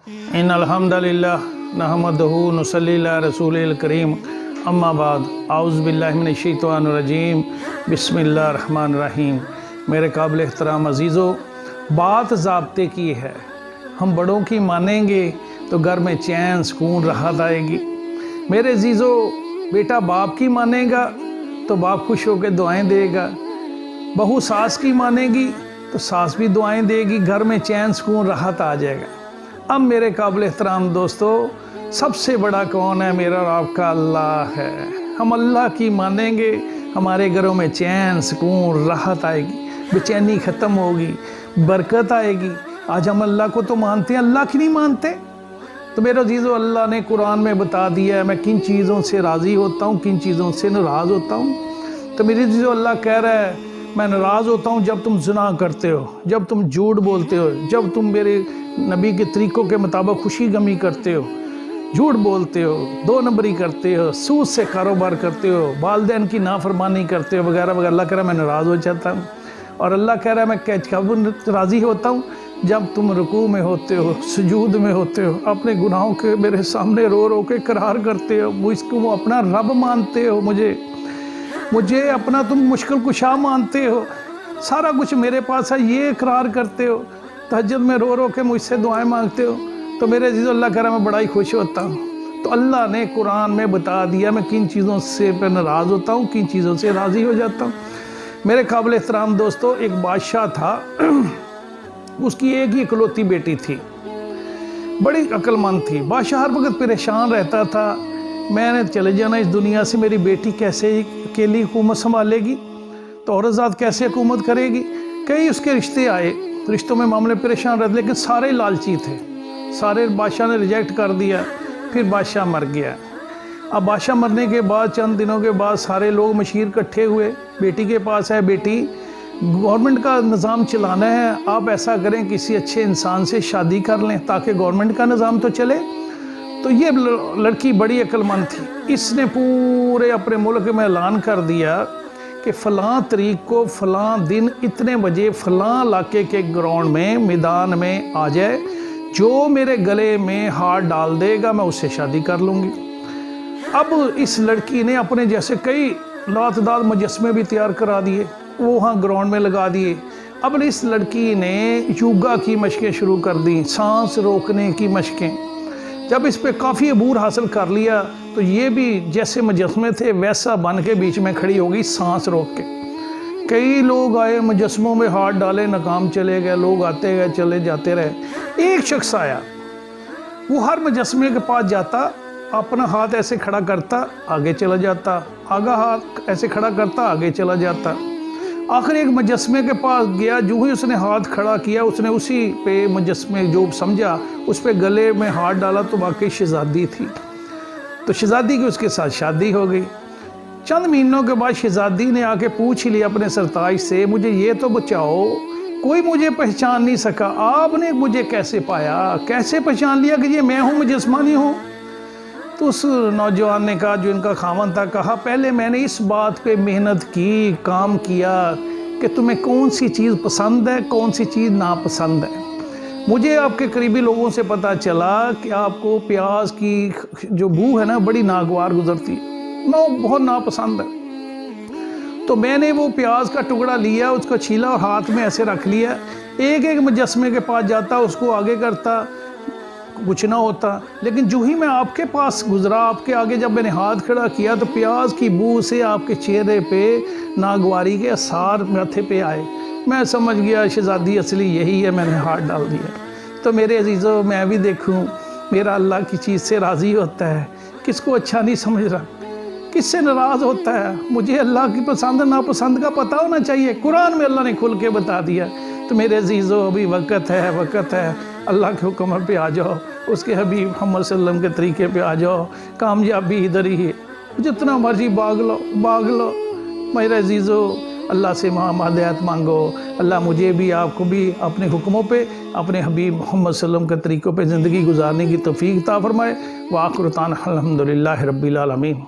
इन अल्हम्दुलिल्लाह नहमदहु नुसल्ली अला रसूलिल करीम अम्मा बाद आउज़ु बिल्लाहि मिनश शैतानिर रजीम बिस्मिल्लाहिर रहमानिर रहीम। मेरे काबिल एहतराम अज़ीज़ों, बात ज़ाब्ते की है। हम बड़ों की मानेंगे तो घर में चैन सुकून राहत आएगी। मेरे अज़ीज़ों, बेटा बाप की मानेगा तो बाप खुश होकर दुआएं देगा, बहू सास की मानेगी तो सास भी दुआएं देगी, घर में चैन सुकून राहत आ जाएगा। अब मेरे काबिल एहतराम दोस्तों, सबसे बड़ा कौन है? मेरा और आपका अल्लाह है। हम अल्लाह की मानेंगे, हमारे घरों में चैन सुकून राहत आएगी, बेचैनी ख़त्म होगी, बरकत आएगी। आज हम अल्लाह को तो मानते हैं, अल्लाह की नहीं मानते। तो मेरे अजीज़ों, अल्लाह ने कुरान में बता दिया है मैं किन चीज़ों से राज़ी होता हूँ, किन चीज़ों से नाराज़ होता हूँ। तो मेरे अजीज़ों, अल्लाह कह रहा है मैं नाराज़ होता हूँ जब तुम ज़िना करते हो, जब तुम झूठ बोलते हो, जब तुम मेरे नबी के तरीक़ों के मुताबिक खुशी गमी करते हो, झूठ बोलते हो, दो नंबरी करते हो, सूद से कारोबार करते हो, वालिदैन की नाफरमानी करते हो वगैरह वगैरह। अल्लाह कह रहा है मैं नाराज़ हो जाता हूँ। और अल्लाह कह रहा है मैं कब राज़ी होता हूँ? जब तुम रुकू में होते हो, सुजूद में होते हो, अपने गुनाहों के मेरे सामने रो रो के करार करते हो, मुझको अपना रब मानते हो, मुझे अपना तुम मुश्किल कुशा मानते हो, सारा कुछ मेरे पास है ये इकरार करते हो, तहज्जुद में रो रो के मुझसे दुआएं मांगते हो। तो मेरे अज़ीज़, अल्लाह कह रहा है मैं बड़ा ही खुश होता हूँ। तो अल्लाह ने कुरान में बता दिया मैं किन चीज़ों से पर नाराज़ होता हूँ, किन चीज़ों से राज़ी हो जाता हूँ। मेरे काबिल एहतराम दोस्तों, एक बादशाह था, उसकी एक ही इकलौती बेटी थी, बड़ी अक्लमंद थी। बादशाह हर वक्त परेशान रहता था, मैंने चले जाना इस दुनिया से, मेरी बेटी कैसे अकेली हुकूमत संभालेगी, तो औरतज़ात कैसे हुकूमत करेगी। कई उसके रिश्ते आए, रिश्तों में मामले परेशान रहते, लेकिन सारे लालची थे, सारे बादशाह ने रिजेक्ट कर दिया। फिर बादशाह मर गया। अब बादशाह मरने के बाद चंद दिनों के बाद सारे लोग मशीर इकट्ठे हुए, बेटी के पास है, बेटी गवर्नमेंट का निज़ाम चलाना है, आप ऐसा करें किसी अच्छे इंसान से शादी कर लें ताकि गवर्नमेंट का निज़ाम तो चले। तो ये लड़की बड़ी अक्लमंद थी, इसने पूरे अपने मुल्क में ऐलान कर दिया कि फ़लाँ तारीख को फ़लाँ दिन इतने बजे फ़लाँ इलाके के ग्राउंड में मैदान में आ जाए, जो मेरे गले में हाथ डाल देगा मैं उससे शादी कर लूँगी। अब इस लड़की ने अपने जैसे कई लातदार मुजस्मे भी तैयार करा दिए, वो वहाँ ग्राउंड में लगा दिए। अब इस लड़की ने योगा की मशकें शुरू कर दी, सांस रोकने की मशकें। जब इस पे काफ़ी अबूर हासिल कर लिया तो ये भी जैसे मुजस्मे थे वैसा बन के बीच में खड़ी हो गई सांस रोक के। कई लोग आए, मुजस्मों में हाथ डाले, नाकाम चले गए, लोग आते गए चले जाते रहे। एक शख्स आया, वो हर मुजस्मे के पास जाता, अपना हाथ ऐसे खड़ा करता, आगे चला जाता, आगा हाथ ऐसे खड़ा करता, आगे चला जाता। आखिर एक मुजस्मे के पास गया, जो ही उसने हाथ खड़ा किया, उसने उसी पे मुजस्मे जो समझा उस पे गले में हाथ डाला तो वाकई शहज़ादी थी। तो शहज़ादी की उसके साथ शादी हो गई। चंद महीनों के बाद शहज़ादी ने आके पूछ ही लिया अपने सरताज से, मुझे ये तो बचाओ, कोई मुझे पहचान नहीं सका, आपने मुझे कैसे पाया, कैसे पहचान लिया कि ये मैं हूँ, मुजस्मानी हूँ? तो उस नौजवान ने कहा, जो इनका खामन था, कहा पहले मैंने इस बात पे मेहनत की, काम किया कि तुम्हें कौन सी चीज़ पसंद है, कौन सी चीज़ नापसंद है। मुझे आपके करीबी लोगों से पता चला कि आपको प्याज की जो बू है ना, बड़ी नागवार गुजरती है, बहुत नापसंद है। तो मैंने वो प्याज का टुकड़ा लिया, उसको छीला और हाथ में ऐसे रख लिया, एक एक मुजस्मे के पास जाता, उसको आगे करता, कुछ ना होता। लेकिन जो ही मैं आपके पास गुजरा, आपके आगे जब मैंने हाथ खड़ा किया तो प्याज की बू से आपके चेहरे पे नागवारी के आसार माथे पे आए। मैं समझ गया शहज़ादी असली यही है, मैंने हाथ डाल दिया। तो मेरे अजीज़ों, मैं भी देखूं, मेरा अल्लाह की चीज़ से राज़ी होता है, किसको अच्छा नहीं समझ रहा, किससे नाराज़ होता है। मुझे अल्लाह की पसंद नापसंद का पता होना चाहिए, कुरान में अल्लाह ने खुल के बता दिया। तो मेरे अजीज़ों, अभी वक्त है, अल्लाह के हुक्म पे आ जाओ, उसके हबीब मोहम्मद सल्लल्लाहु अलैहि वसल्लम के तरीके पे आ जाओ, कामयाबी इधर ही है, जितना मर्जी भाग लो। मेरे अजीज़ों, अल्लाह से हिदायत मांगो, अल्लाह मुझे भी आपको भी अपने हुक्मों पे, अपने हबीब मोहम्मद सल्लल्लाहु अलैहि वसल्लम के तरीक़ों पे ज़िंदगी गुजारने की तौफ़ीक़ अता फ़रमाए। व आख़िर दाअवाना अल्हम्दुलिल्लाहि रब्बिल आलमीन।